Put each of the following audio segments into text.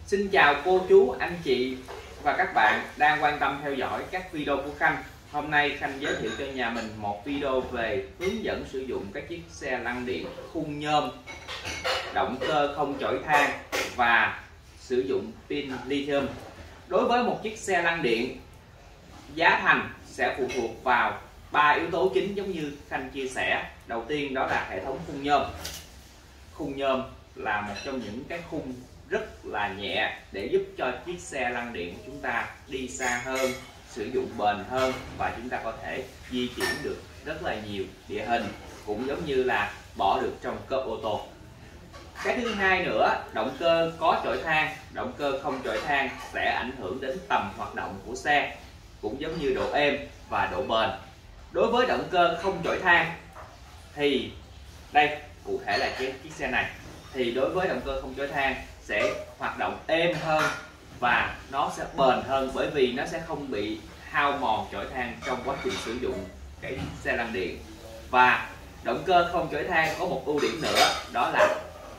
Xin chào cô chú, anh chị và các bạn đang quan tâm theo dõi các video của Khanh. Hôm nay Khanh giới thiệu cho nhà mình một video về hướng dẫn sử dụng các chiếc xe lăn điện khung nhôm, động cơ không chổi than và sử dụng pin lithium. Đối với một chiếc xe lăn điện, giá thành sẽ phụ thuộc vào 3 yếu tố chính giống như Khanh chia sẻ. Đầu tiên đó là hệ thống khung nhôm. Khung nhôm là một trong những cái khung rất là nhẹ để giúp cho chiếc xe lăn điện của chúng ta đi xa hơn, sử dụng bền hơn và chúng ta có thể di chuyển được rất là nhiều địa hình, cũng giống như là bỏ được trong cốp ô tô. Cái thứ hai nữa, động cơ có chổi than, động cơ không chổi than sẽ ảnh hưởng đến tầm hoạt động của xe, cũng giống như độ êm và độ bền. Đối với động cơ không chổi than thì đây, cụ thể là chiếc xe này, thì đối với động cơ không chổi than sẽ hoạt động êm hơn và nó sẽ bền hơn, bởi vì nó sẽ không bị hao mòn chổi than trong quá trình sử dụng cái xe lăn điện. Và động cơ không chổi than có một ưu điểm nữa, đó là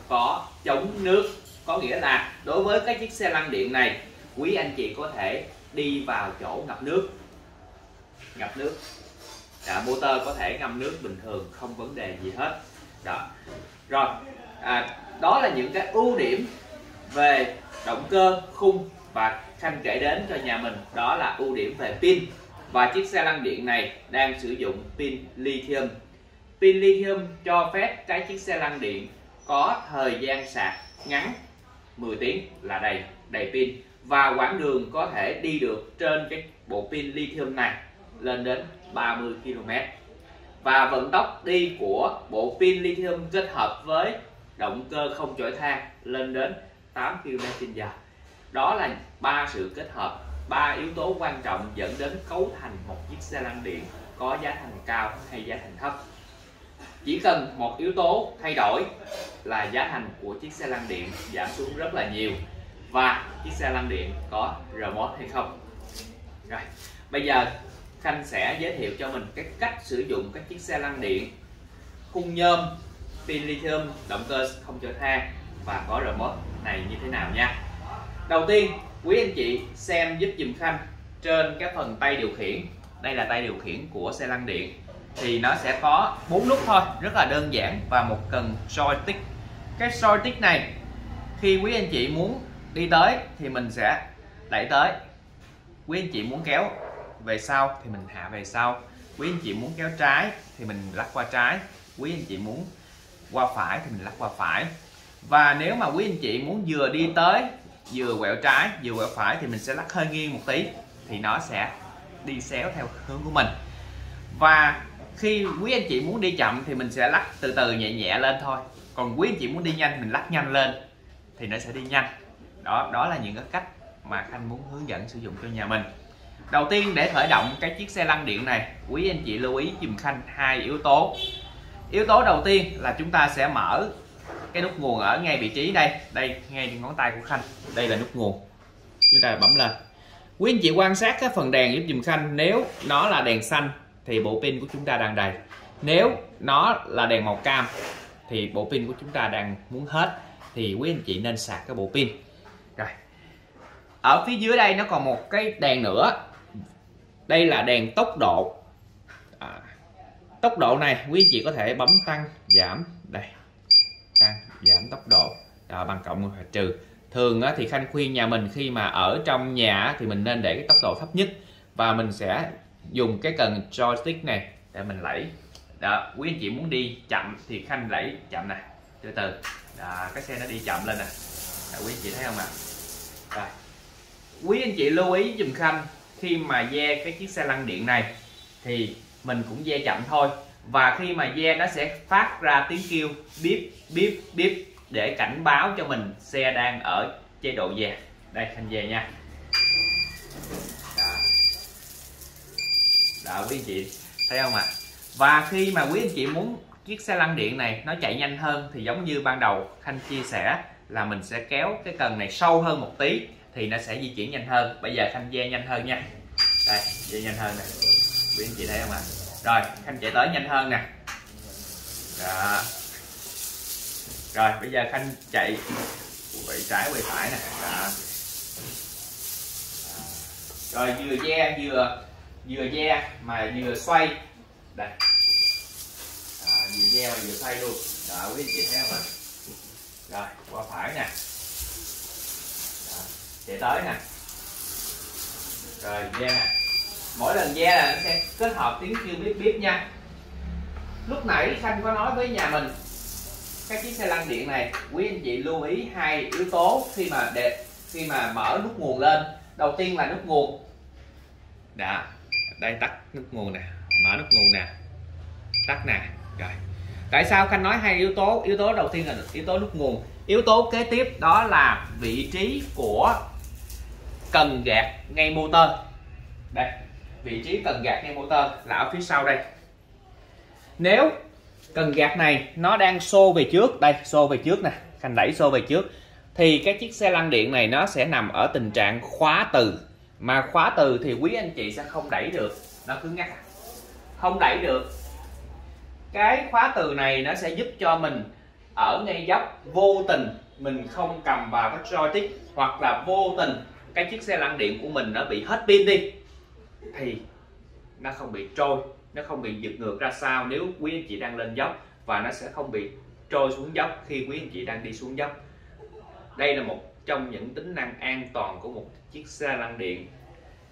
có chống nước. Có nghĩa là đối với cái chiếc xe lăn điện này, quý anh chị có thể đi vào chỗ ngập nước, motor có thể ngâm nước bình thường, không vấn đề gì hết. Rồi, đó là những cái ưu điểm về động cơ khung, và Khanh kể đến cho nhà mình đó là ưu điểm về pin. Và chiếc xe lăn điện này đang sử dụng pin lithium. Pin lithium cho phép cái chiếc xe lăn điện có thời gian sạc ngắn, 10 tiếng là đầy pin, và quãng đường có thể đi được trên cái bộ pin lithium này lên đến 30 km. Và vận tốc đi của bộ pin lithium kết hợp với động cơ không chổi than lên đến 8 km/h. Đó là 3 sự kết hợp, 3 yếu tố quan trọng dẫn đến cấu thành một chiếc xe lăn điện có giá thành cao hay giá thành thấp. Chỉ cần một yếu tố thay đổi là giá thành của chiếc xe lăn điện giảm xuống rất là nhiều, và chiếc xe lăn điện có remote hay không. Rồi, bây giờ Khanh sẽ giới thiệu cho mình cái cách sử dụng các chiếc xe lăn điện khung nhôm, pin lithium, động cơ không chổi than và có remote này như thế nào nha. Đầu tiên, quý anh chị xem giúp dùm Khanh trên cái phần tay điều khiển. Đây là tay điều khiển của xe lăn điện, thì nó sẽ có 4 nút thôi, rất là đơn giản, và một cần joystick. Cái joystick này khi quý anh chị muốn đi tới thì mình sẽ đẩy tới, quý anh chị muốn kéo về sau thì mình hạ về sau, quý anh chị muốn kéo trái thì mình lắc qua trái, quý anh chị muốn qua phải thì mình lắc qua phải. Và nếu mà quý anh chị muốn vừa đi tới vừa quẹo trái vừa quẹo phải thì mình sẽ lắc hơi nghiêng một tí, thì nó sẽ đi xéo theo hướng của mình. Và khi quý anh chị muốn đi chậm thì mình sẽ lắc từ từ nhẹ nhẹ lên thôi, còn quý anh chị muốn đi nhanh mình lắc nhanh lên thì nó sẽ đi nhanh. Đó là những cái cách mà Khanh muốn hướng dẫn sử dụng cho nhà mình. Đầu tiên, để khởi động cái chiếc xe lăn điện này, quý anh chị lưu ý dùm Khanh 2 yếu tố. Yếu tố đầu tiên là chúng ta sẽ mở cái nút nguồn ở ngay vị trí đây ngay ngón tay của Khanh. Đây là nút nguồn, chúng ta bấm lên. Quý anh chị quan sát cái phần đèn giúp dùm Khanh. Nếu nó là đèn xanh thì bộ pin của chúng ta đang đầy, nếu nó là đèn màu cam thì bộ pin của chúng ta đang muốn hết, thì quý anh chị nên sạc cái bộ pin. Rồi, ở phía dưới đây nó còn một cái đèn nữa, đây là đèn tốc độ. Tốc độ này quý anh chị có thể bấm tăng giảm, đây, tăng giảm tốc độ bằng cộng hoặc trừ. Thường thì Khanh khuyên nhà mình khi mà ở trong nhà thì mình nên để cái tốc độ thấp nhất, và mình sẽ dùng cái cần joystick này để mình đẩy. Đó, quý anh chị muốn đi chậm thì Khanh đẩy chậm nè, từ từ. Đó, cái xe nó đi chậm lên nè. Đó, quý anh chị thấy không ạ? Rồi, quý anh chị lưu ý dùm Khanh khi mà ve cái chiếc xe lăn điện này thì mình cũng ve chậm thôi, và khi mà ve nó sẽ phát ra tiếng kêu bíp bíp bíp để cảnh báo cho mình xe đang ở chế độ ve. Đây, Khanh ve nha. Đó, quý anh chị thấy không ạ? Và khi mà quý anh chị muốn chiếc xe lăn điện này nó chạy nhanh hơn thì giống như ban đầu Khanh chia sẻ là mình sẽ kéo cái cần này sâu hơn một tí thì nó sẽ di chuyển nhanh hơn. Bây giờ Khanh ve nhanh hơn nha. Đây, ve nhanh hơn nè, quý anh chị thấy không ạ? Rồi, Khanh chạy tới nhanh hơn nè. Đó. Rồi, bây giờ Khanh chạy quay trái quay phải nè. Đó. Rồi vừa ve mà vừa xoay đây. Vừa ve mà vừa xoay luôn. Đó, quý anh chị thấy không ạ? Rồi qua phải nè. Đó, chạy tới nè. Rồi ve nè. Mỗi lần ve là nó sẽ kết hợp tiếng kêu bíp bíp nha. Lúc nãy Khanh có nói với nhà mình các chiếc xe lăn điện này, quý anh chị lưu ý hai yếu tố khi mà mở nút nguồn lên. Đầu tiên là nút nguồn. Đó, đây tắt nút nguồn nè, mở nút nguồn nè, tắt nè. Rồi. Tại sao Khanh nói hai yếu tố? Yếu tố đầu tiên là yếu tố nút nguồn. Yếu tố kế tiếp đó là vị trí của cần gạt ngay motor. Đây, vị trí cần gạt ngay motor là ở phía sau đây. Nếu cần gạt này nó đang xô về trước, đây xô về trước nè, Khanh đẩy xô về trước, thì cái chiếc xe lăn điện này nó sẽ nằm ở tình trạng khóa từ. Mà khóa từ thì quý anh chị sẽ không đẩy được, nó cứng ngắc, không đẩy được. Cái khóa từ này nó sẽ giúp cho mình ở ngay dốc vô tình mình không cầm vào cái joystick, hoặc là vô tình cái chiếc xe lăn điện của mình nó bị hết pin đi thì nó không bị trôi, nó không bị giật ngược ra sau nếu quý anh chị đang lên dốc, và nó sẽ không bị trôi xuống dốc khi quý anh chị đang đi xuống dốc. Đây là một trong những tính năng an toàn của một chiếc xe lăn điện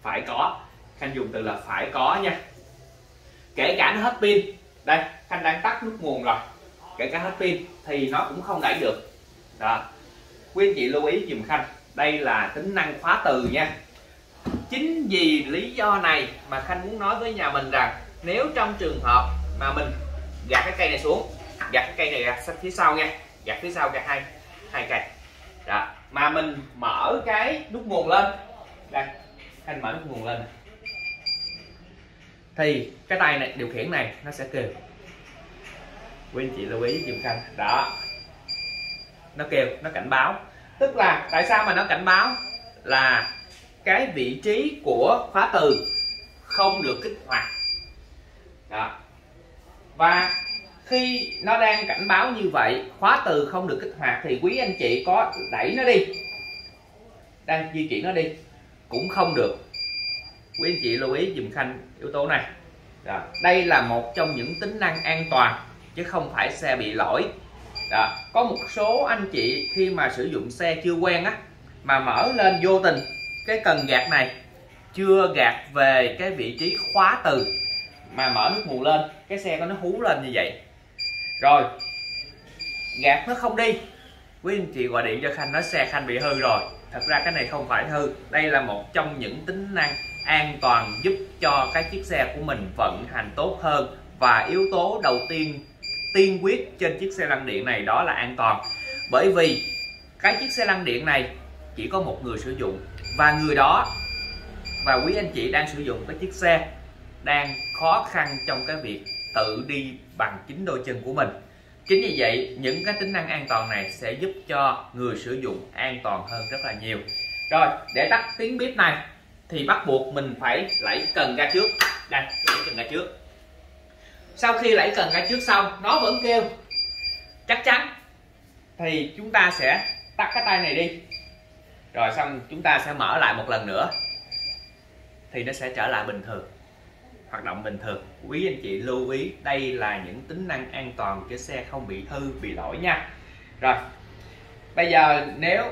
phải có. Khanh dùng từ là phải có nha. Kể cả nó hết pin, đây Khanh đang tắt nút nguồn rồi, kể cả hết pin thì nó cũng không đẩy được. Đó, quý anh chị lưu ý dùm Khanh, đây là tính năng khóa từ nha. Chính vì lý do này mà Khanh muốn nói với nhà mình rằng nếu trong trường hợp mà mình gạt cái cây này xuống, gạt cái cây này ra phía sau nha, gạt phía sau gạt hai cây. Đó, mà mình mở cái nút nguồn lên, đây Khanh mở nút nguồn lên này, thì cái tay này điều khiển này nó sẽ kêu. Quý anh chị lưu ý dùm Khanh. Đó, nó kêu, nó cảnh báo. Tức là tại sao mà nó cảnh báo là cái vị trí của khóa từ không được kích hoạt. Đó. Và khi nó đang cảnh báo như vậy, khóa từ không được kích hoạt, thì quý anh chị có đẩy nó đi, đang di chuyển nó đi cũng không được. Quý anh chị lưu ý dùm Khanh yếu tố này. Đó. Đây là một trong những tính năng an toàn chứ không phải xe bị lỗi. Đó. Có một số anh chị khi mà sử dụng xe chưa quen á, mà mở lên vô tình cái cần gạt này chưa gạt về cái vị trí khóa từ, mà mở nút nguồn lên cái xe nó hú lên như vậy, rồi gạt nó không đi, quý anh chị gọi điện cho Khanh nói xe Khanh bị hư rồi. Thật ra cái này không phải hư, đây là một trong những tính năng an toàn giúp cho cái chiếc xe của mình vận hành tốt hơn. Và yếu tố đầu tiên quyết trên chiếc xe lăn điện này đó là an toàn. Bởi vì cái chiếc xe lăn điện này chỉ có một người sử dụng, và người đó và quý anh chị đang sử dụng cái chiếc xe đang khó khăn trong cái việc tự đi bằng chính đôi chân của mình. Chính vì vậy những cái tính năng an toàn này sẽ giúp cho người sử dụng an toàn hơn rất là nhiều. Rồi, để tắt tiếng bíp này thì bắt buộc mình phải đẩy cần ga trước. Đây, đẩy cần ga trước. Sau khi đẩy cần ga trước xong nó vẫn kêu chắc chắn, thì chúng ta sẽ tắt cái tay này đi, rồi xong chúng ta sẽ mở lại một lần nữa thì nó sẽ trở lại bình thường, hoạt động bình thường. Quý anh chị lưu ý đây là những tính năng an toàn cho xe không bị hư, bị lỗi nha. Rồi, bây giờ nếu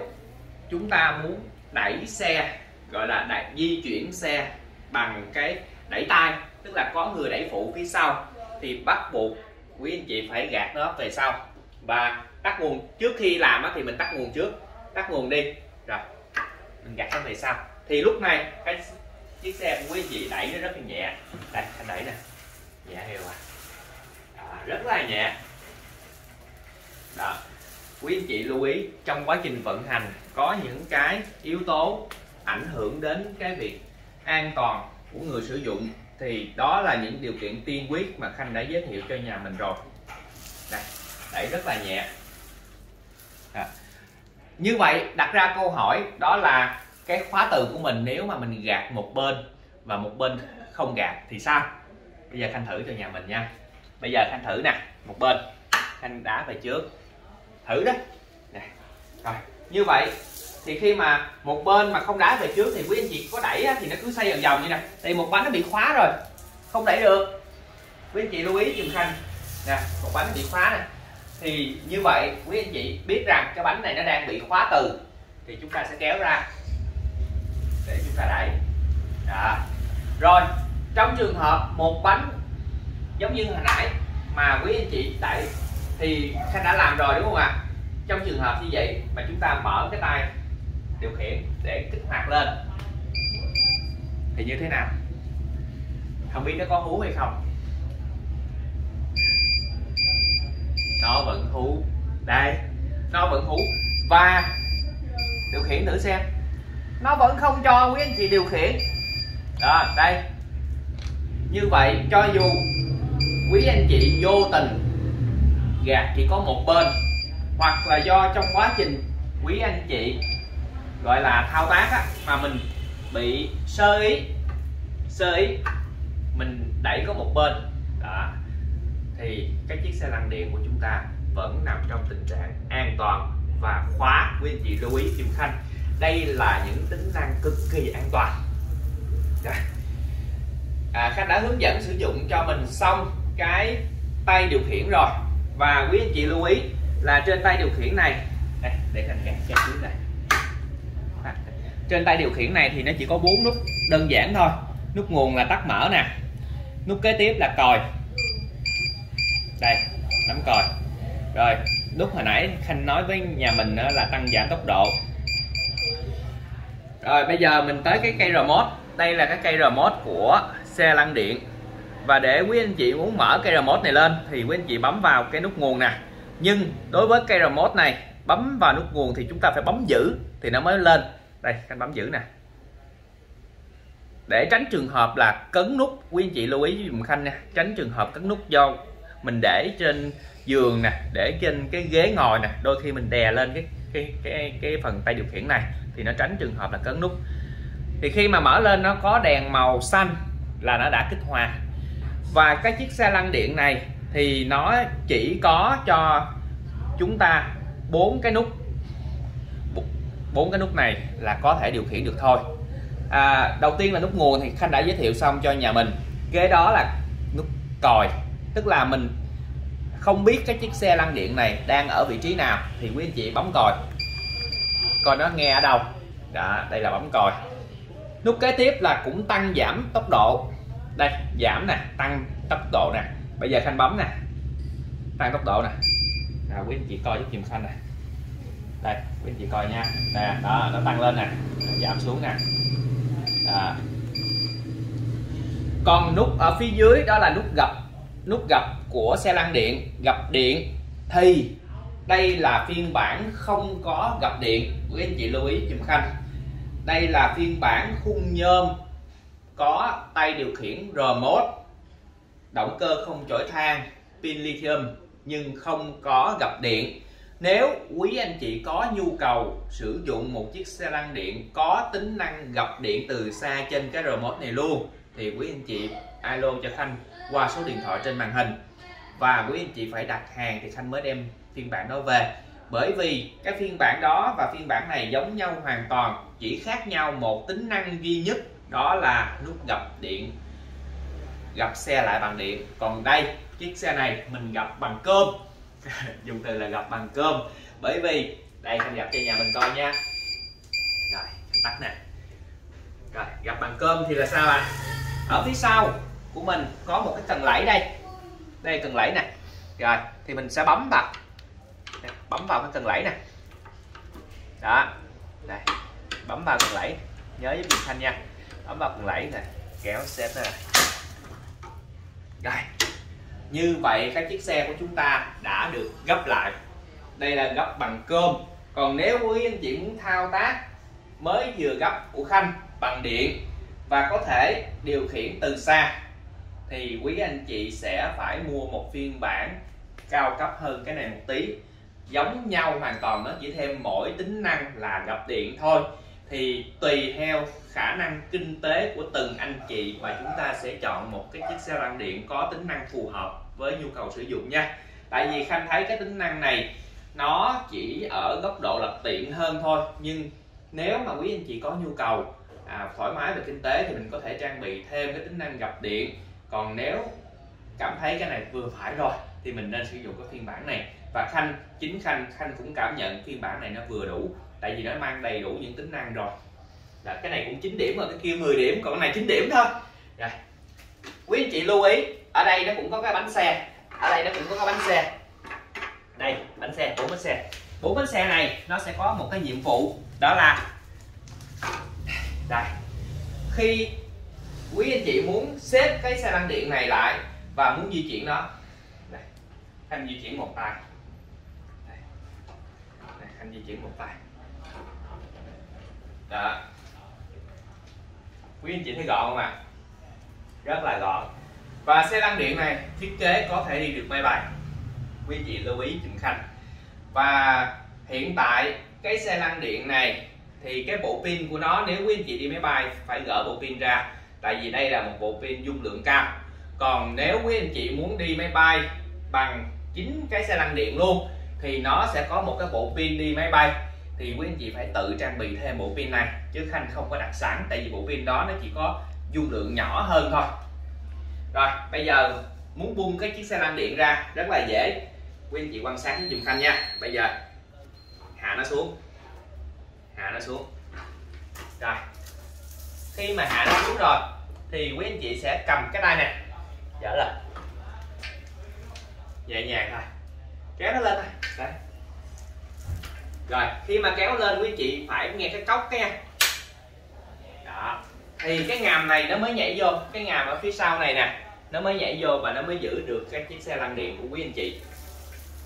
chúng ta muốn đẩy xe, gọi là di chuyển xe bằng cái đẩy tay, tức là có người đẩy phụ phía sau, thì bắt buộc quý anh chị phải gạt nó về sau và tắt nguồn. Trước khi làm thì mình tắt nguồn trước, tắt nguồn đi, rồi mình gạt nó về sau, thì lúc này cái chiếc xe của quý anh chị đẩy nó rất là nhẹ. Đây, anh đẩy nè, nhẹ heo rất là nhẹ. Đó, quý anh chị lưu ý trong quá trình vận hành có những cái yếu tố ảnh hưởng đến cái việc an toàn của người sử dụng, thì đó là những điều kiện tiên quyết mà Khanh đã giới thiệu cho nhà mình rồi. Đây, đẩy rất là nhẹ. Đó. Như vậy đặt ra câu hỏi đó là cái khóa từ của mình nếu mà mình gạt một bên và một bên không gạt thì sao? Bây giờ Khanh thử cho nhà mình nha. Bây giờ Khanh thử nè, một bên Khanh đá về trước, thử đó. Nè. Rồi Như vậy thì khi mà một bên mà không đá về trước thì quý anh chị có đẩy thì nó cứ xoay vòng vòng như nè, thì một bánh nó bị khóa rồi, không đẩy được. Quý anh chị lưu ý dùm Khanh nè, một bánh bị khóa nè, thì như vậy quý anh chị biết rằng cái bánh này nó đang bị khóa từ, thì chúng ta sẽ kéo ra để chúng ta đẩy. Đó. Rồi trong trường hợp một bánh giống như hồi nãy mà quý anh chị đẩy thì Khanh đã làm rồi đúng không ạ? Trong trường hợp như vậy mà chúng ta mở cái tay điều khiển để kích hoạt lên thì như thế nào? Không biết nó có hú hay không? Nó vẫn hú. Đây, nó vẫn hú. Và điều khiển thử xem, nó vẫn không cho quý anh chị điều khiển. Đó, đây. Như vậy cho dù quý anh chị vô tình gạt chỉ có một bên, hoặc là do trong quá trình quý anh chị gọi là thao tác á, mà mình bị sơ ý mình đẩy có một bên đó, thì cái chiếc xe lăn điện của chúng ta vẫn nằm trong tình trạng an toàn và khóa. Quý anh chị lưu ý dùm Khanh, đây là những tính năng cực kỳ an toàn. Khanh đã hướng dẫn sử dụng cho mình xong cái tay điều khiển rồi, và quý anh chị lưu ý là trên tay điều khiển này đây, để Khanh gạt cho dưới này. Trên tay điều khiển này thì nó chỉ có 4 nút đơn giản thôi. Nút nguồn là tắt mở nè, nút kế tiếp là còi, đây nắm còi. Rồi nút hồi nãy Khanh nói với nhà mình là tăng giảm tốc độ. Rồi bây giờ mình tới cái cây remote. Đây là cái cây remote của xe lăn điện, và để quý anh chị muốn mở cây remote này lên thì quý anh chị bấm vào cái nút nguồn nè. Nhưng đối với cây remote này, bấm vào nút nguồn thì chúng ta phải bấm giữ thì nó mới lên. Đây, Khanh bấm giữ nè, để tránh trường hợp là cấn nút. Quý anh chị lưu ý dùm Khanh nha, tránh trường hợp cấn nút do mình để trên giường nè, để trên cái ghế ngồi nè, đôi khi mình đè lên cái phần tay điều khiển này thì nó tránh trường hợp là cấn nút. Thì khi mà mở lên nó có đèn màu xanh là nó đã kích hoạt. Và cái chiếc xe lăn điện này thì nó chỉ có cho chúng ta 4 cái nút. 4 cái nút này là có thể điều khiển được thôi. Đầu tiên là nút nguồn thì Khanh đã giới thiệu xong cho nhà mình. Kế đó là nút còi, tức là mình không biết cái chiếc xe lăn điện này đang ở vị trí nào thì quý anh chị bấm còi, coi nó nghe ở đâu. Đó, đây là bấm còi. Nút kế tiếp là cũng tăng giảm tốc độ. Đây, giảm nè, tăng tốc độ nè. Bây giờ Khanh bấm nè, tăng tốc độ nè. Quý anh chị coi giúp giùm Khanh nè. Đây, quý anh chị coi nha. Nè, đó, nó tăng lên nè, giảm xuống nè. Còn nút ở phía dưới đó là nút gập của xe lăn điện, gập điện, thì đây là phiên bản không có gập điện. Quý anh chị lưu ý giùm Khanh, đây là phiên bản khung nhôm, có tay điều khiển remote, động cơ không chổi than, pin lithium nhưng không có gập điện. Nếu quý anh chị có nhu cầu sử dụng một chiếc xe lăn điện có tính năng gập điện từ xa trên cái remote này luôn, thì quý anh chị alo cho Khanh qua số điện thoại trên màn hình, và quý anh chị phải đặt hàng thì Khanh mới đem phiên bản đó về. Bởi vì cái phiên bản đó và phiên bản này giống nhau hoàn toàn, chỉ khác nhau một tính năng duy nhất, đó là nút gập điện, gập xe lại bằng điện. Còn đây, chiếc xe này mình gập bằng cơm. Dùng từ là gập bằng cơm, bởi vì đây Khanh gập cho nhà mình coi nha. Rồi, tắt nè. Rồi, gập bằng cơm thì là sao ạ? Ở phía sau của mình có một cái cần lẫy đây. Đây cần lẫy nè. Rồi, thì mình sẽ bấm vào. Bấm vào cái cần lẫy nè. Đó. Đây. Bấm vào cần lẫy. Nhớ giúp mình Khanh nha. Bấm vào cần lẫy nè, kéo xếp nè. Rồi. Như vậy các chiếc xe của chúng ta đã được gấp lại. Đây là gấp bằng cơm. Còn nếu quý anh chị muốn thao tác mới vừa gấp của Khanh bằng điện và có thể điều khiển từ xa, thì quý anh chị sẽ phải mua một phiên bản cao cấp hơn cái này một tí. Giống nhau hoàn toàn, nó chỉ thêm mỗi tính năng là gập điện thôi. Thì tùy theo khả năng kinh tế của từng anh chị mà chúng ta sẽ chọn một cái chiếc xe lăn điện có tính năng phù hợp với nhu cầu sử dụng nha. Tại vì Khanh thấy cái tính năng này nó chỉ ở góc độ là tiện hơn thôi, nhưng nếu mà quý anh chị có nhu cầu thoải mái về kinh tế thì mình có thể trang bị thêm cái tính năng gập điện. Còn nếu cảm thấy cái này vừa phải rồi thì mình nên sử dụng cái phiên bản này. Và Khanh cũng cảm nhận phiên bản này nó vừa đủ, tại vì nó mang đầy đủ những tính năng rồi. Cái này cũng 9 điểm rồi, cái kia 10 điểm, còn cái này 9 điểm thôi. Rồi, quý anh chị lưu ý, ở đây nó cũng có cái bánh xe, đây bánh xe, 4 bánh xe. 4 bánh xe này nó sẽ có một cái nhiệm vụ, đó là đây, khi quý anh chị muốn xếp cái xe lăn điện này lại và muốn di chuyển nó, đây, Khanh di chuyển một tay, đây, Khanh di chuyển một tay, đó, quý anh chị thấy gọn không ạ? Rất là gọn. Và xe lăn điện này thiết kế có thể đi được máy bay, quý anh chị lưu ý giùm Khanh. Và hiện tại cái xe lăn điện này thì cái bộ pin của nó, nếu quý anh chị đi máy bay phải gỡ bộ pin ra, tại vì đây là một bộ pin dung lượng cao. Còn nếu quý anh chị muốn đi máy bay bằng chính cái xe lăn điện luôn thì nó sẽ có một cái bộ pin đi máy bay, thì quý anh chị phải tự trang bị thêm bộ pin này, chứ Khanh không có đặt sẵn, tại vì bộ pin đó nó chỉ có dung lượng nhỏ hơn thôi. Rồi bây giờ muốn bung cái chiếc xe lăn điện ra rất là dễ, quý anh chị quan sát với giùm Khanh nha. Bây giờ hạ nó xuống, rồi khi mà hạ nó xuống rồi thì quý anh chị sẽ cầm cái tay này dở lên, nhẹ nhàng thôi, kéo nó lên thôi. Đấy. Rồi khi mà kéo lên quý anh chị phải nghe cái cốc cái nha, đó, thì cái ngàm này nó mới nhảy vô, cái ngàm ở phía sau này nè nó mới nhảy vô và nó mới giữ được cái chiếc xe lăn điện của quý anh chị.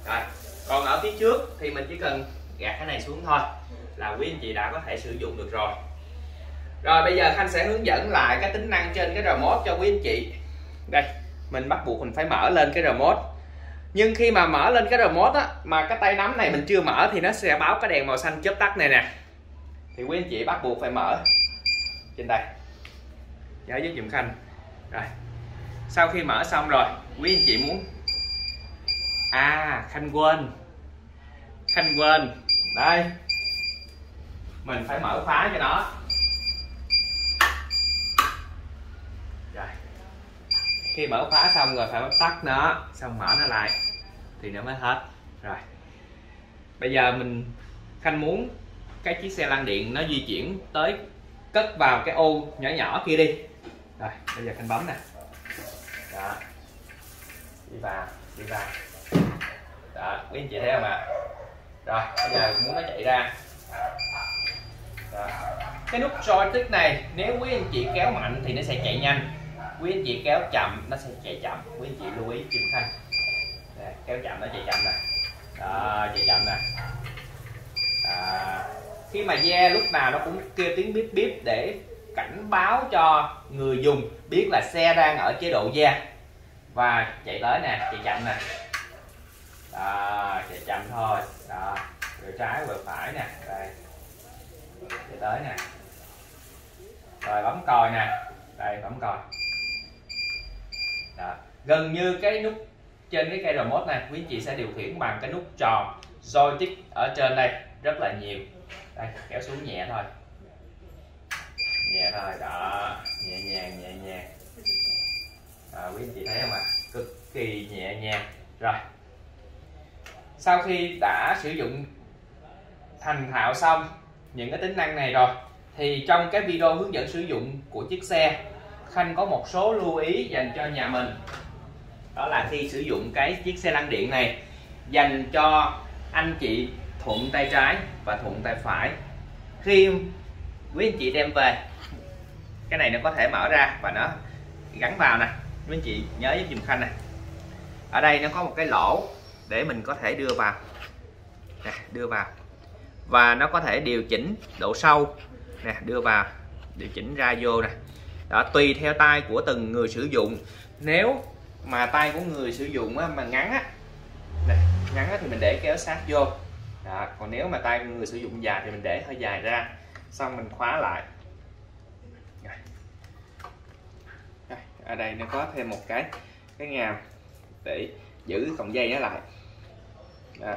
Rồi còn ở phía trước thì mình chỉ cần gạt cái này xuống thôi là quý anh chị đã có thể sử dụng được rồi. Rồi bây giờ Khanh sẽ hướng dẫn lại cái tính năng trên cái remote cho quý anh chị. Đây, mình bắt buộc mình phải mở lên cái remote. Nhưng khi mà mở lên cái remote á, mà cái tay nắm này mình chưa mở thì nó sẽ báo cái đèn màu xanh chớp tắt này nè. Thì quý anh chị bắt buộc phải mở trên đây, nhớ với giùm Khanh. Rồi sau khi mở xong rồi, quý anh chị muốn Khanh quên đây, mình phải mở khóa cho nó. Rồi khi mở khóa xong rồi phải tắt nó, xong mở nó lại thì nó mới hết. Rồi bây giờ Khanh muốn cái chiếc xe lăn điện nó di chuyển tới, cất vào cái ô nhỏ nhỏ kia đi. Rồi bây giờ Khanh bấm nè, đó, đi vào đó, quý anh chị thấy không ạ? Rồi bây giờ muốn nó chạy ra. Đó. Cái nút joystick này nếu quý anh chị kéo mạnh thì nó sẽ chạy nhanh, quý anh chị kéo chậm nó sẽ chạy chậm, quý anh chị lưu ý giùm Khanh. Kéo chậm nó chạy chậm nè, đó, chạy chậm nè. Khi mà lúc nào nó cũng kêu tiếng bíp bíp để cảnh báo cho người dùng biết là xe đang ở chế độ và chạy tới nè, chạy chậm nè, đó, chạy chậm thôi, đó, rồi trái vừa phải nè, đây, chạy tới nè, rồi bấm còi nè, đây bấm còi. Đó. Gần như cái nút trên cái cây remote này quý anh chị sẽ điều khiển bằng cái nút tròn joystick ở trên đây rất là nhiều. Đây kéo xuống nhẹ thôi, đó, nhẹ nhàng. Quý anh chị thấy không ạ? Cực kỳ nhẹ nhàng. Rồi sau khi đã sử dụng thành thạo xong những cái tính năng này rồi thì trong cái video hướng dẫn sử dụng của chiếc xe, Khanh có một số lưu ý dành cho nhà mình. Đó là khi sử dụng cái chiếc xe lăn điện này dành cho anh chị thuận tay trái và thuận tay phải. Khi quý anh chị đem về, cái này nó có thể mở ra và nó gắn vào nè, quý anh chị nhớ giúp giùm Khanh này, ở đây nó có một cái lỗ để mình có thể đưa vào nè, và nó có thể điều chỉnh độ sâu nè, đưa vào, điều chỉnh ra vô nè. Đó, tùy theo tay của từng người sử dụng. Nếu mà tay của người sử dụng mà ngắn thì mình để kéo sát vô. Đó, còn nếu mà tay người sử dụng dài thì mình để hơi dài ra, xong mình khóa lại. Ở đây nó có thêm một cái ngàm để giữ cọng dây nó lại. Đó.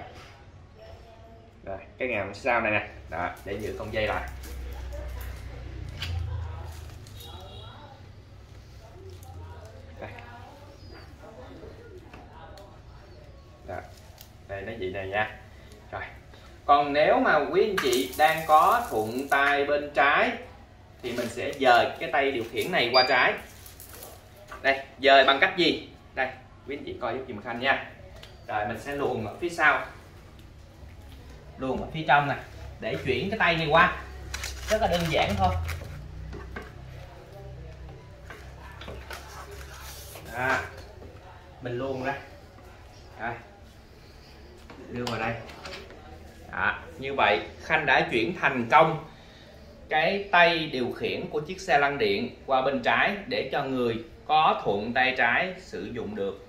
Rồi cái ngàm sau này nè, đó, để giữ con dây lại. Đây. Đó. Đây nó vậy này nha. Rồi. Còn nếu mà quý anh chị đang có thuận tay bên trái thì mình sẽ dời cái tay điều khiển này qua trái. Đây, dời bằng cách gì? Đây, quý anh chị coi giúp dùm Khanh nha. Rồi mình sẽ luồn ở phía sau, luồn ở phía trong nè, để chuyển cái tay này qua. Rất là đơn giản thôi. Đó. Mình luồn ra. Rồi. Đưa vào đây. Đó. Như vậy Khanh đã chuyển thành công cái tay điều khiển của chiếc xe lăn điện qua bên trái để cho người có thuận tay trái sử dụng được.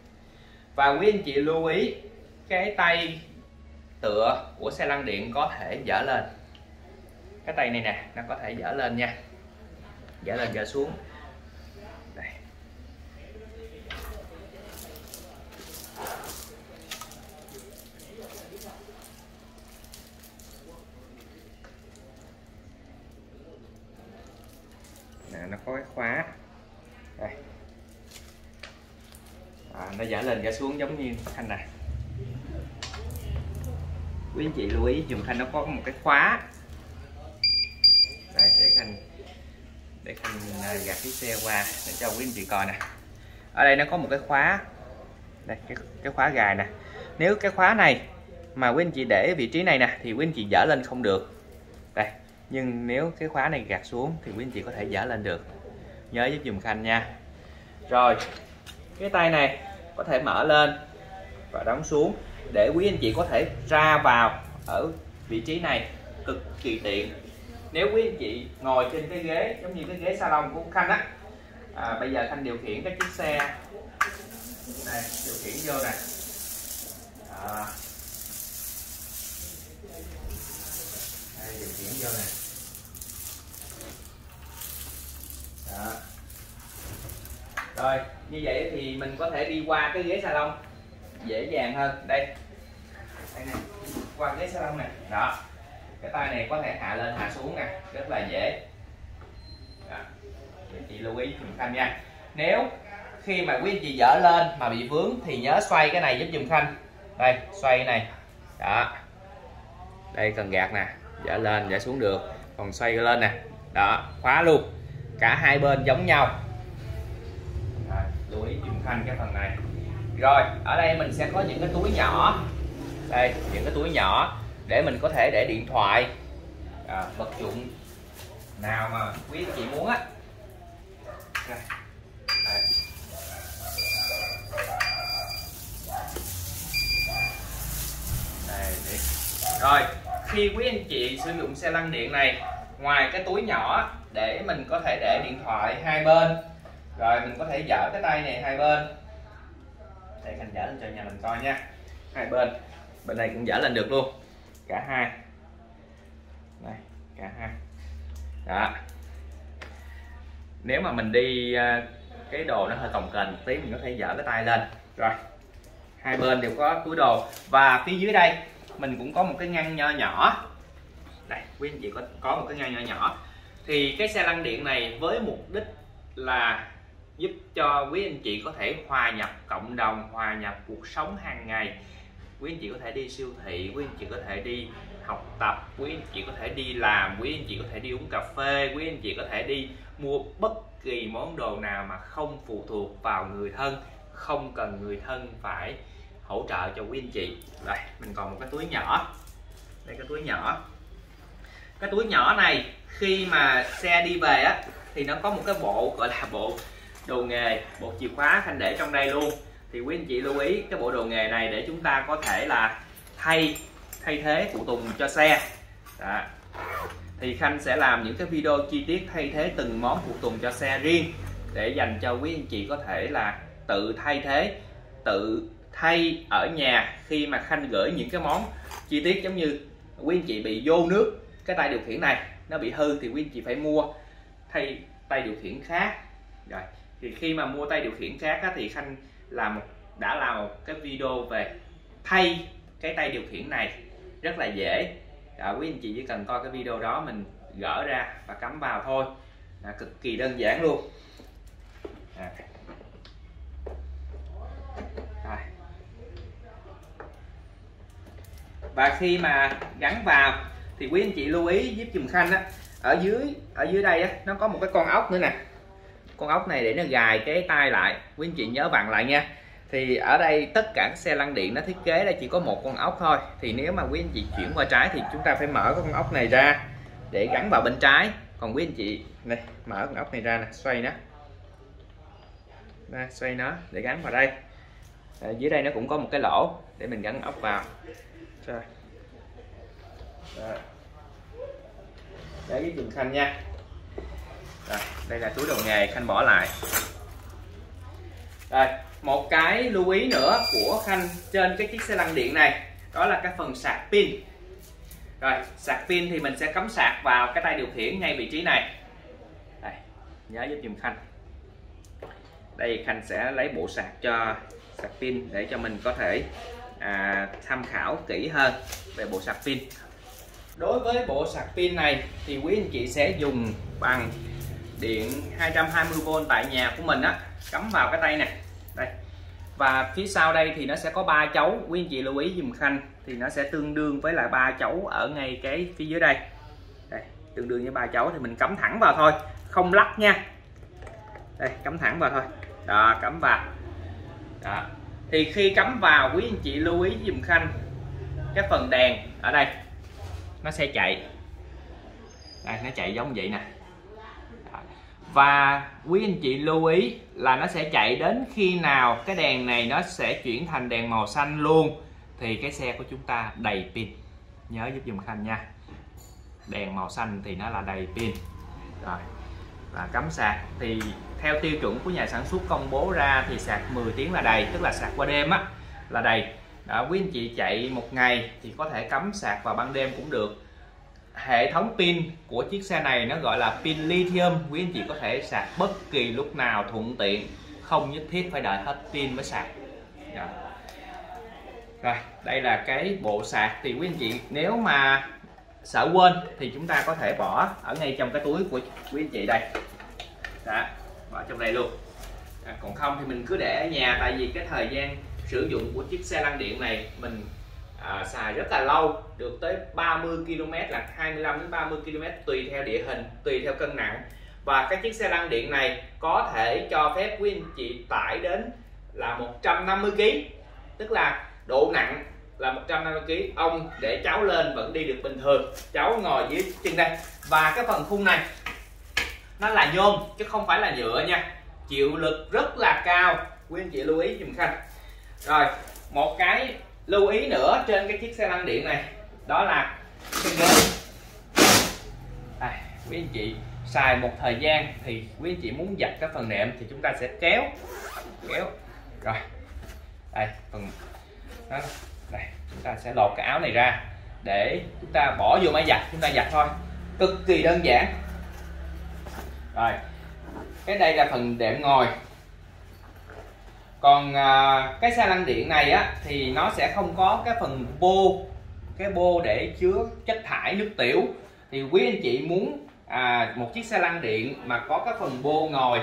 Và quý anh chị lưu ý, cái tay tựa của xe lăn điện có thể dở lên. Cái tay này nè, nó có thể dở lên nha. Dở lên dở xuống. Đây. Nè, nó có cái khóa. Đây. Nó dở lên dở xuống giống như Khanh nè. Quý anh chị lưu ý dùm Khanh, nó có một cái khóa. Đây, để Khanh gạt cái xe qua để cho quý anh chị coi nè. Ở đây nó có một cái khóa. Đây, cái khóa gài nè. Nếu cái khóa này mà quý anh chị để vị trí này nè thì quý anh chị dở lên không được. Đây, nhưng nếu cái khóa này gạt xuống thì quý anh chị có thể dở lên được. Nhớ giúp dùm Khanh nha. Rồi, cái tay này có thể mở lên và đóng xuống để quý anh chị có thể ra vào ở vị trí này cực kỳ tiện. Nếu quý anh chị ngồi trên cái ghế giống như cái ghế salon của Khanh á, bây giờ Khanh điều khiển cái chiếc xe này, điều khiển vô nè, đây, điều khiển vô nè. Đó. Rồi như vậy thì mình có thể đi qua cái ghế salon dễ dàng hơn. Đây, đây nè, qua ghế salon nè. Đó, cái tay này có thể hạ lên hạ xuống nè, rất là dễ. Đó. Chị lưu ý dùm Khanh nha. Nếu khi mà quý anh chị dở lên mà bị vướng thì nhớ xoay cái này giúp dùm Khanh. Đây, xoay cái này. Đó, đây cần gạt nè, dở lên dở xuống được, còn xoay lên nè. Đó, khóa luôn, cả hai bên giống nhau. Lưu ý dùm Khanh cái phần này. Rồi ở đây mình sẽ có những cái túi nhỏ. Đây, những cái túi nhỏ để mình có thể để điện thoại, vật dụng nào mà quý anh chị muốn á. Đây. Đây. Đây, đi. Rồi khi quý anh chị sử dụng xe lăn điện này, ngoài cái túi nhỏ để mình có thể để điện thoại hai bên, rồi mình có thể dở cái tay này hai bên. Để Khanh dở lên cho nhà mình coi nha. Hai bên, bên này cũng dở lên được luôn, cả hai. Đây, cả hai. Đó. Nếu mà mình đi cái đồ nó hơi cồng kềnh tí, mình có thể dở cái tay lên. Rồi, hai bên đều có túi đồ. Và phía dưới đây mình cũng có một cái ngăn nho nhỏ. Đây, quý anh chị có một cái ngăn nho nhỏ. Thì cái xe lăn điện này với mục đích là giúp cho quý anh chị có thể hòa nhập cộng đồng, hòa nhập cuộc sống hàng ngày. Quý anh chị có thể đi siêu thị, quý anh chị có thể đi học tập, quý anh chị có thể đi làm, quý anh chị có thể đi uống cà phê, quý anh chị có thể đi mua bất kỳ món đồ nào mà không phụ thuộc vào người thân, không cần người thân phải hỗ trợ cho quý anh chị. Đây, mình còn một cái túi nhỏ. Đây, cái túi nhỏ. Cái túi nhỏ này khi mà xe đi về á thì nó có một cái bộ gọi là bộ đồ nghề, bộ chìa khóa Khanh để trong đây luôn. Thì quý anh chị lưu ý cái bộ đồ nghề này để chúng ta có thể là thay thế phụ tùng cho xe. Đó. Thì Khanh sẽ làm những cái video chi tiết thay thế từng món phụ tùng cho xe riêng để dành cho quý anh chị có thể là tự thay thế, tự thay ở nhà khi mà Khanh gửi những cái món chi tiết, giống như quý anh chị bị vô nước, cái tay điều khiển này nó bị hư thì quý anh chị phải mua thay tay điều khiển khác. Rồi thì khi mà mua tay điều khiển khác á, thì Khanh đã làm một cái video về thay cái tay điều khiển này rất là dễ. Quý anh chị chỉ cần coi cái video đó mình gỡ ra và cắm vào thôi, cực kỳ đơn giản luôn. Và khi mà gắn vào thì quý anh chị lưu ý giúp dùm Khanh á, ở dưới đây á, nó có một cái con ốc nữa nè. Con ốc này để nó gài cái tay lại, quý anh chị nhớ vặn lại nha. Thì ở đây tất cả các xe lăn điện nó thiết kế là chỉ có một con ốc thôi. Thì nếu mà quý anh chị chuyển qua trái thì chúng ta phải mở con ốc này ra để gắn vào bên trái. Còn quý anh chị này, mở con ốc này ra nè, xoay nó. Đây, xoay nó để gắn vào đây. Dưới đây nó cũng có một cái lỗ để mình gắn ốc vào. Rồi. Để với dùm Khanh nha. Rồi, đây là túi đồ nghề Khanh bỏ lại. Rồi, một cái lưu ý nữa của Khanh trên cái chiếc xe lăn điện này, đó là cái phần sạc pin. Rồi, sạc pin thì mình sẽ cắm sạc vào cái tay điều khiển ngay vị trí này. Đây, nhớ giúp dùm Khanh. Đây Khanh sẽ lấy bộ sạc cho sạc pin để cho mình có thể tham khảo kỹ hơn về bộ sạc pin. Đối với bộ sạc pin này thì quý anh chị sẽ dùng bằng điện 220V tại nhà của mình á, cắm vào cái tay này. Đây. Và phía sau đây thì nó sẽ có 3 chấu, quý anh chị lưu ý dùm Khanh, thì nó sẽ tương đương với lại 3 chấu ở ngay cái phía dưới đây. Đây, tương đương với 3 chấu thì mình cắm thẳng vào thôi, không lắc nha. Đây, cắm thẳng vào thôi. Đó, cắm vào. Đó. Thì khi cắm vào quý anh chị lưu ý dùm Khanh, cái phần đèn ở đây nó sẽ chạy. Đây, nó chạy giống vậy nè. Và quý anh chị lưu ý là nó sẽ chạy đến khi nào cái đèn này nó sẽ chuyển thành đèn màu xanh luôn thì cái xe của chúng ta đầy pin. Nhớ giúp dùm Khanh nha. Đèn màu xanh thì nó là đầy pin. Rồi. Và cắm sạc thì theo tiêu chuẩn của nhà sản xuất công bố ra thì sạc 10 tiếng là đầy, tức là sạc qua đêm á là đầy. Đó, quý anh chị chạy một ngày thì có thể cắm sạc vào ban đêm cũng được. Hệ thống pin của chiếc xe này nó gọi là pin lithium, quý anh chị có thể sạc bất kỳ lúc nào thuận tiện, không nhất thiết phải đợi hết pin mới sạc. Rồi, đây là cái bộ sạc thì quý anh chị nếu mà sợ quên thì chúng ta có thể bỏ ở ngay trong cái túi của quý anh chị đây. Đó, bỏ trong đây luôn. Còn không thì mình cứ để ở nhà, tại vì cái thời gian sử dụng của chiếc xe lăn điện này mình xài rất là lâu, được tới 30 km, là 25 đến 30 km tùy theo địa hình, tùy theo cân nặng. Và cái chiếc xe lăn điện này có thể cho phép quý anh chị tải đến là 150 kg, tức là độ nặng là 150 kg. Ông để cháu lên vẫn đi được bình thường, cháu ngồi dưới chân đây. Và cái phần khung này nó là nhôm chứ không phải là nhựa nha, chịu lực rất là cao, quý anh chị lưu ý dùm Khanh. Rồi, một cái lưu ý nữa trên cái chiếc xe lăn điện này, đó là cái ghế. Quý anh chị xài một thời gian thì quý anh chị muốn giặt cái phần nệm thì chúng ta sẽ kéo. Rồi, đây phần đó, đây chúng ta sẽ lột cái áo này ra để chúng ta bỏ vô máy giặt, chúng ta giặt thôi, cực kỳ đơn giản. Rồi, cái đây là phần đệm ngồi. Còn cái xe lăn điện này á thì nó sẽ không có cái phần bô, cái bô để chứa chất thải nước tiểu. Thì quý anh chị muốn một chiếc xe lăn điện mà có cái phần bô ngồi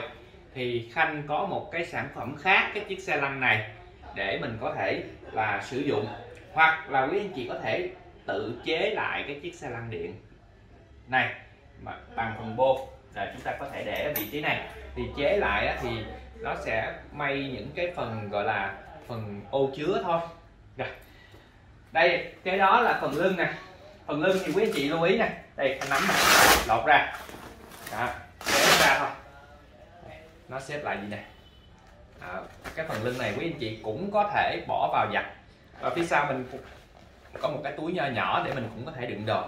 thì Khanh có một cái sản phẩm khác cái chiếc xe lăn này để mình có thể là sử dụng, hoặc là quý anh chị có thể tự chế lại cái chiếc xe lăn điện này mà bằng phần bô. Rồi chúng ta có thể để ở vị trí này, thì chế lại á, thì nó sẽ may những cái phần gọi là phần ô chứa thôi. Rồi, đây cái đó là phần lưng nè. Phần lưng thì quý anh chị lưu ý nè, đây Khanh nắm này, lột ra, đó, kéo ra thôi. Đây, nó xếp lại gì nè. Cái phần lưng này quý anh chị cũng có thể bỏ vào giặt. Và phía sau mình có một cái túi nho nhỏ để mình cũng có thể đựng đồ.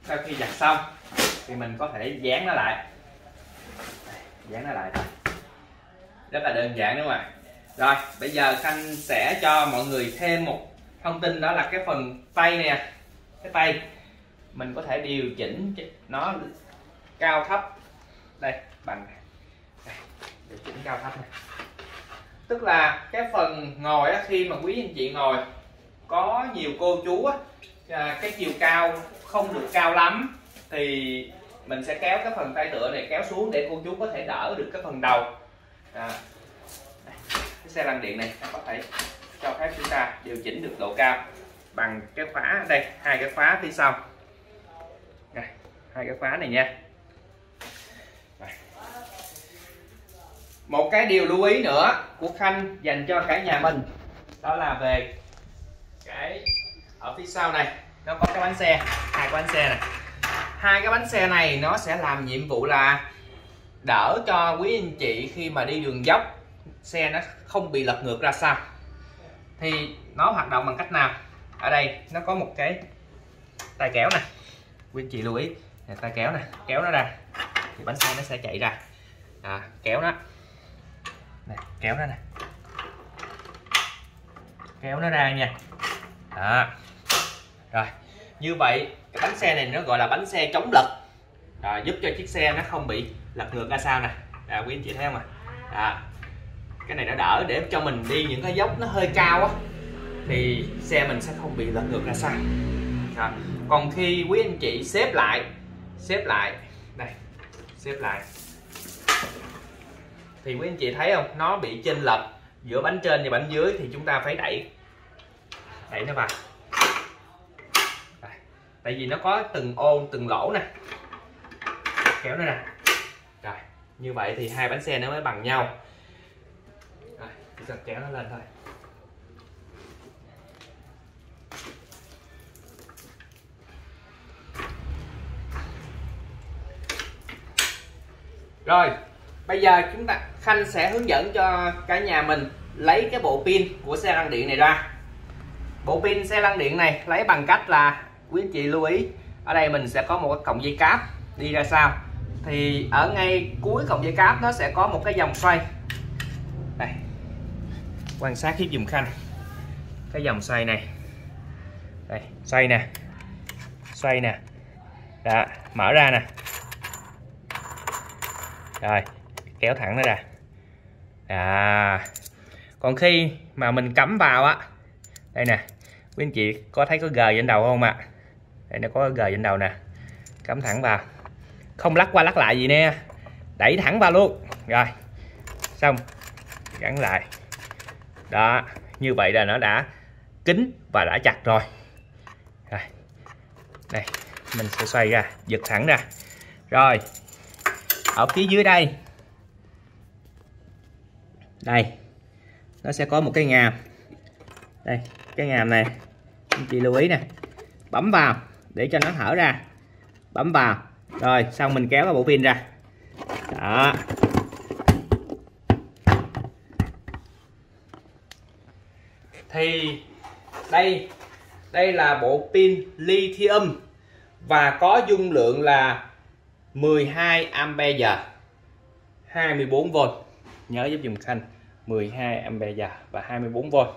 Sau khi giặt xong thì mình có thể dán nó lại. Dán nó lại thôi, rất là đơn giản đúng không ạ? Rồi bây giờ Khanh sẽ cho mọi người thêm một thông tin, đó là cái phần tay nè. Cái tay mình có thể điều chỉnh nó cao thấp đây, bằng đây, điều chỉnh cao thấp này. Tức là cái phần ngồi á, khi mà quý anh chị ngồi có nhiều cô chú á, cái chiều cao không được cao lắm thì mình sẽ kéo cái phần tay tựa này kéo xuống để cô chú có thể đỡ được cái phần đầu. Cái xe lăn điện này có thể cho phép chúng ta điều chỉnh được độ cao bằng cái khóa ở đây, hai cái khóa phía sau này, hai cái khóa này nha. Một cái điều lưu ý nữa của Khanh dành cho cả nhà mình đó là về cái ở phía sau này nó có cái bánh xe, hai cái bánh xe này. Hai cái bánh xe này nó sẽ làm nhiệm vụ là đỡ cho quý anh chị khi mà đi đường dốc xe nó không bị lật ngược ra sau. Thì nó hoạt động bằng cách nào? Ở đây nó có một cái tay kéo này, quý anh chị lưu ý tay kéo này, kéo nó ra thì bánh xe nó sẽ chạy ra. Kéo nó này, kéo nó này, kéo nó ra nha. Rồi như vậy cái bánh xe này nó gọi là bánh xe chống lật, giúp cho chiếc xe nó không bị lật ngược ra sau nè. Quý anh chị thấy không ạ? Cái này nó đỡ để cho mình đi những cái dốc nó hơi cao á thì xe mình sẽ không bị lật ngược ra sau. Còn khi quý anh chị xếp lại đây, xếp lại thì quý anh chị thấy không, nó bị chênh lệch giữa bánh trên và bánh dưới thì chúng ta phải đẩy nó vào. Tại vì nó có từng ô từng lỗ nè, kéo nó nè. Rồi như vậy thì hai bánh xe nó mới bằng nhau. Rồi chỉ cần kéo nó lên thôi. Rồi bây giờ Khanh sẽ hướng dẫn cho cả nhà mình lấy cái bộ pin của xe lăn điện này ra. Bộ pin xe lăn điện này lấy bằng cách là quý anh chị lưu ý ở đây mình sẽ có một cái cọng dây cáp đi ra sau, thì ở ngay cuối cọng dây cáp nó sẽ có một cái vòng xoay đây, quan sát giúp dùm Khanh cái vòng xoay này đây, xoay nè đó, mở ra nè, rồi kéo thẳng nó ra. Còn khi mà mình cắm vào á, đây nè quý anh chị có thấy có gờ trên đầu không ạ? Đây nó có gờ trên đầu nè, cắm thẳng vào, không lắc qua lắc lại gì nè, đẩy thẳng vào luôn. Rồi xong gắn lại đó, như vậy là nó đã kín và đã chặt rồi. Rồi đây mình sẽ xoay ra, giật thẳng ra. Rồi ở phía dưới đây nó sẽ có một cái ngàm đây, cái ngàm này anh chị lưu ý nè, bấm vào để cho nó hở ra, bấm vào rồi xong mình kéo cái bộ pin ra đó. Thì đây là bộ pin lithium và có dung lượng là 12 ampere, 24V, nhớ giúp dùm Khanh 12 ampere và 24V.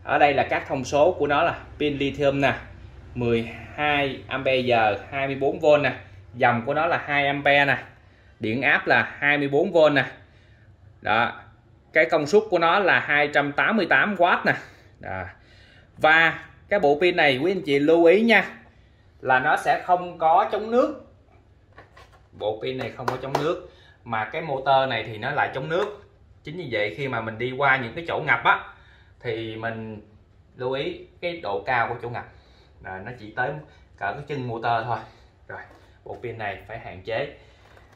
Ở đây là các thông số của nó là pin lithium nè, 12 ampere, 24V nè, dòng của nó là 2 ampere nè, điện áp là 24V nè. Đó, cái công suất của nó là 288W nè. Đó. Và cái bộ pin này quý anh chị lưu ý nha, là nó sẽ không có chống nước. Bộ pin này không có chống nước, mà cái motor này thì nó lại chống nước. Chính vì vậy khi mà mình đi qua những cái chỗ ngập á thì mình lưu ý cái độ cao của chỗ ngập, nó chỉ tới cỡ cái chân motor thôi. Rồi bộ pin này phải hạn chế.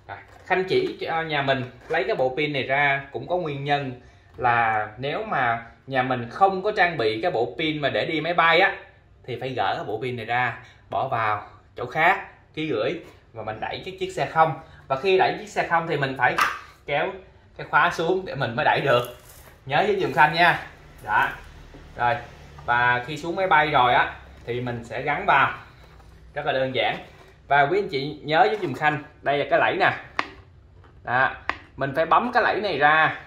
Rồi, Khanh chỉ cho nhà mình lấy cái bộ pin này ra cũng có nguyên nhân là nếu mà nhà mình không có trang bị cái bộ pin mà để đi máy bay á thì phải gỡ cái bộ pin này ra, bỏ vào chỗ khác, ký gửi và mình đẩy cái chiếc xe không. Và khi đẩy chiếc xe không thì mình phải kéo cái khóa xuống để mình mới đẩy được, nhớ với dùm Khanh nha. Đó. Rồi và khi xuống máy bay rồi á thì mình sẽ gắn vào, rất là đơn giản. Và quý anh chị nhớ giúp dùm Khanh, đây là cái lẫy nè. Đó. Mình phải bấm cái lẫy này ra,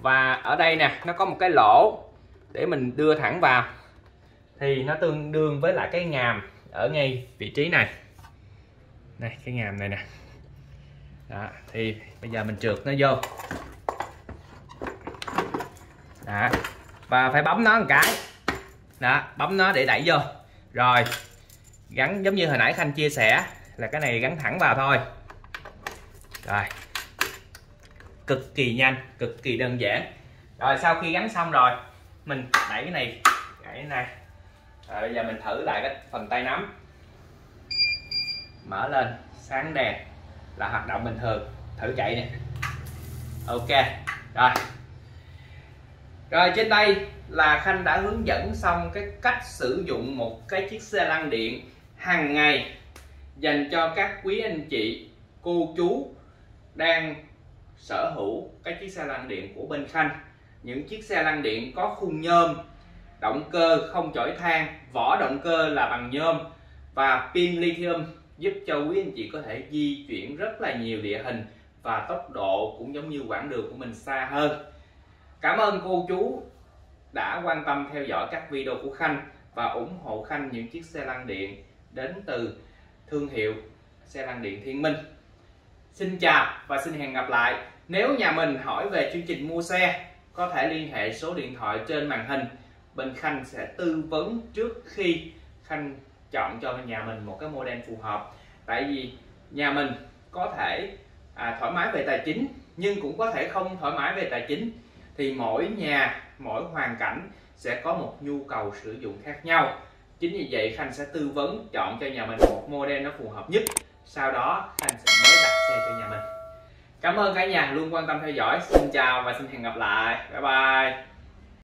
và ở đây nè nó có một cái lỗ để mình đưa thẳng vào, thì nó tương đương với lại cái ngàm ở ngay vị trí này. Đây cái ngàm này nè. Đó, thì bây giờ mình trượt nó vô. Đó. Và phải bấm nó một cái. Đó, bấm nó để đẩy vô. Rồi gắn giống như hồi nãy Khanh chia sẻ là cái này gắn thẳng vào thôi. Rồi cực kỳ nhanh, cực kỳ đơn giản. Rồi sau khi gắn xong rồi mình đẩy cái này, rồi bây giờ mình thử lại cái phần tay nắm. Mở lên, sáng đèn là hoạt động bình thường. Thử chạy nè. Ok. Rồi trên đây là Khanh đã hướng dẫn xong cái cách sử dụng một cái chiếc xe lăn điện hàng ngày dành cho các quý anh chị, cô chú đang sở hữu cái chiếc xe lăn điện của bên Khanh. Những chiếc xe lăn điện có khung nhôm, động cơ không chổi than, vỏ động cơ là bằng nhôm và pin lithium, giúp cho quý anh chị có thể di chuyển rất là nhiều địa hình và tốc độ cũng giống như quãng đường của mình xa hơn. Cảm ơn cô chú đã quan tâm theo dõi các video của Khanh và ủng hộ Khanh những chiếc xe lăn điện đến từ thương hiệu xe lăn điện Thiên Minh. Xin chào và xin hẹn gặp lại. Nếu nhà mình hỏi về chương trình mua xe, có thể liên hệ số điện thoại trên màn hình. Bên Khanh sẽ tư vấn trước khi Khanh chọn cho nhà mình một cái model phù hợp. Tại vì nhà mình có thể thoải mái về tài chính nhưng cũng có thể không thoải mái về tài chính. Thì mỗi nhà, mỗi hoàn cảnh sẽ có một nhu cầu sử dụng khác nhau. Chính vì vậy Khanh sẽ tư vấn chọn cho nhà mình một model nó phù hợp nhất. Sau đó Khanh sẽ mới đặt xe cho nhà mình. Cảm ơn cả nhà luôn quan tâm theo dõi. Xin chào và xin hẹn gặp lại. Bye bye.